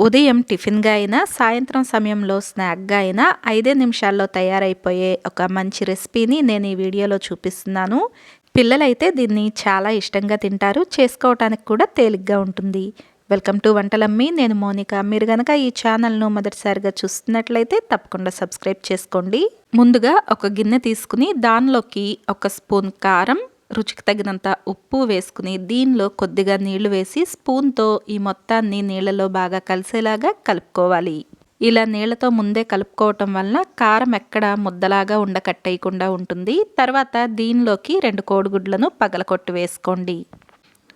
ఉదయం టిఫిన్గా అయినా సాయంత్రం సమయంలో స్నాక్గా అయినా 5 నిమిషాల్లో తయారైపోయే ఒక మంచి రెసిపీని నేను ఈ వీడియోలో చూపిస్తున్నాను. పిల్లలైతే దీన్ని చాలా ఇష్టంగా తింటారు. చేసుకోవటానికి కూడా తేలిగ్గా ఉంటుంది. Welcome to Vantalammi. నేను మోనిక. మీరు గనక ఈ ఛానల్ను మొదటిసారిగా చూస్తున్నట్లయితే తప్పకుండా సబ్స్క్రైబ్ చేసుకోండి. ముందుగా ఒక గిన్నె తీసుకుని దానిలోకి ఒక స్పూన్ కారం, రుచికి తగినంత ఉప్పు వేసుకుని దీనిలో కొద్దిగా నీళ్లు వేసి స్పూన్తో ఈ మొత్తాన్ని నీళ్ళలో బాగా కలిసేలాగా కలుపుకోవాలి. ఇలా నీళ్లతో ముందే కలుపుకోవటం వలన కారం ఎక్కడ ముద్దలాగా ఉండకట్టేయకుండా ఉంటుంది. తర్వాత దీనిలోకి 2 కోడిగుడ్లను పగలకొట్టి వేసుకోండి.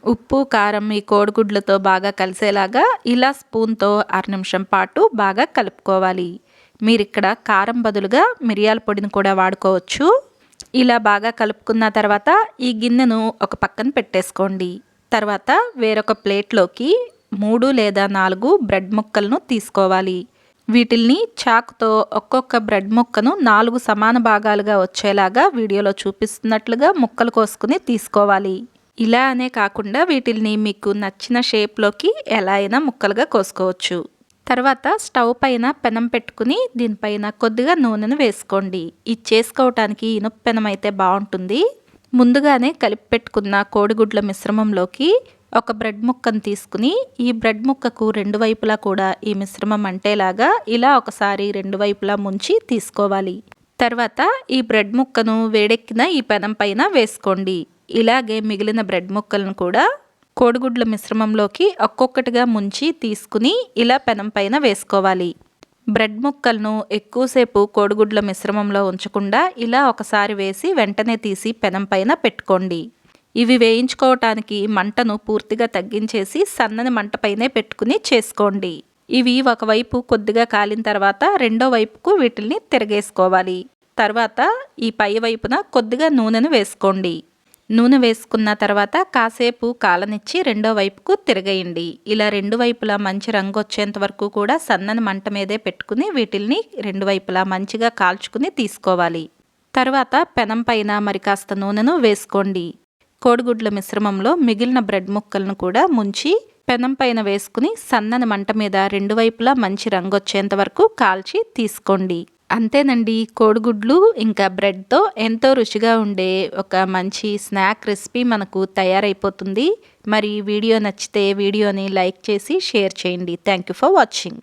ఉప్పు కారం ఈ కోడిగుడ్లతో బాగా కలిసేలాగా ఇలా స్పూన్తో 1/2 నిమిషం పాటు బాగా కలుపుకోవాలి. మీరిక్కడ కారం బదులుగా మిరియాల పొడిని కూడా వాడుకోవచ్చు. ఇలా బాగా కలుపుకున్న తర్వాత ఈ గిన్నెను ఒక పక్కన పెట్టేసుకోండి. తర్వాత వేరొక ప్లేట్లోకి 3 లేదా 4 బ్రెడ్ ముక్కలను తీసుకోవాలి. వీటిల్ని చాకుతో ఒక్కొక్క బ్రెడ్ ముక్కను 4 సమాన భాగాలుగా వచ్చేలాగా వీడియోలో చూపిస్తున్నట్లుగా ముక్కలు కోసుకుని తీసుకోవాలి. ఇలా అనే కాకుండా వీటిల్ని మీకు నచ్చిన షేప్లోకి ఎలా అయినా ముక్కలుగా కోసుకోవచ్చు. తర్వాత స్టవ్ పైన పెనం పెట్టుకుని దీనిపైన కొద్దిగా నూనెను వేసుకోండి. ఇది చేసుకోవటానికి ఇనుప పెనం అయితే బాగుంటుంది. ముందుగానే కలిపి పెట్టుకున్న కోడిగుడ్ల మిశ్రమంలోకి ఒక బ్రెడ్ ముక్కను తీసుకుని ఈ బ్రెడ్ ముక్కకు 2 వైపులా కూడా ఈ మిశ్రమం అంటేలాగా ఇలా ఒకసారి 2 వైపులా ముంచి తీసుకోవాలి. తర్వాత ఈ బ్రెడ్ ముక్కను వేడెక్కిన ఈ పెనం పైన వేసుకోండి. ఇలాగే మిగిలిన బ్రెడ్ ముక్కలను కూడా కోడిగుడ్ల మిశ్రమంలోకి ఒక్కొక్కటిగా ముంచి తీసుకుని ఇలా పెనం పైన వేసుకోవాలి. బ్రెడ్ ముక్కలను ఎక్కువసేపు కోడిగుడ్ల మిశ్రమంలో ఉంచకుండా ఇలా ఒకసారి వేసి వెంటనే తీసి పెనం పైన పెట్టుకోండి. ఇవి వేయించుకోవటానికి మంటను పూర్తిగా తగ్గించేసి సన్నని మంట పైనే పెట్టుకుని చేసుకోండి. ఇవి ఒకవైపు కొద్దిగా కాలిన తర్వాత రెండో వైపుకు వీటిని తిరగేసుకోవాలి. తర్వాత ఈ పై వైపున కొద్దిగా నూనెను వేసుకోండి. నూనె వేసుకున్న తర్వాత కాసేపు కాలనిచ్చి రెండో వైపుకు తిరగేయండి. ఇలా 2 వైపులా మంచి రంగు వచ్చేంత వరకు కూడా సన్నని మంట మీదే పెట్టుకుని వీటిల్ని 2 వైపులా మంచిగా కాల్చుకుని తీసుకోవాలి. తర్వాత పెనం పైన మరి కాస్త నూనెను వేసుకోండి. కోడిగుడ్ల మిశ్రమంలో మిగిలిన బ్రెడ్ ముక్కలను కూడా ముంచి పెనం పైన వేసుకుని సన్నని మంట మీద 2 వైపులా మంచి రంగు వచ్చేంత వరకు కాల్చి తీసుకోండి. అంతేనండి, కోడిగుడ్లు ఇంకా బ్రెడ్తో ఎంతో రుచిగా ఉండే ఒక మంచి స్నాక్ రెసిపీ మనకు తయారైపోతుంది. మరి వీడియో నచ్చితే వీడియోని లైక్ చేసి షేర్ చేయండి. Thank you for watching.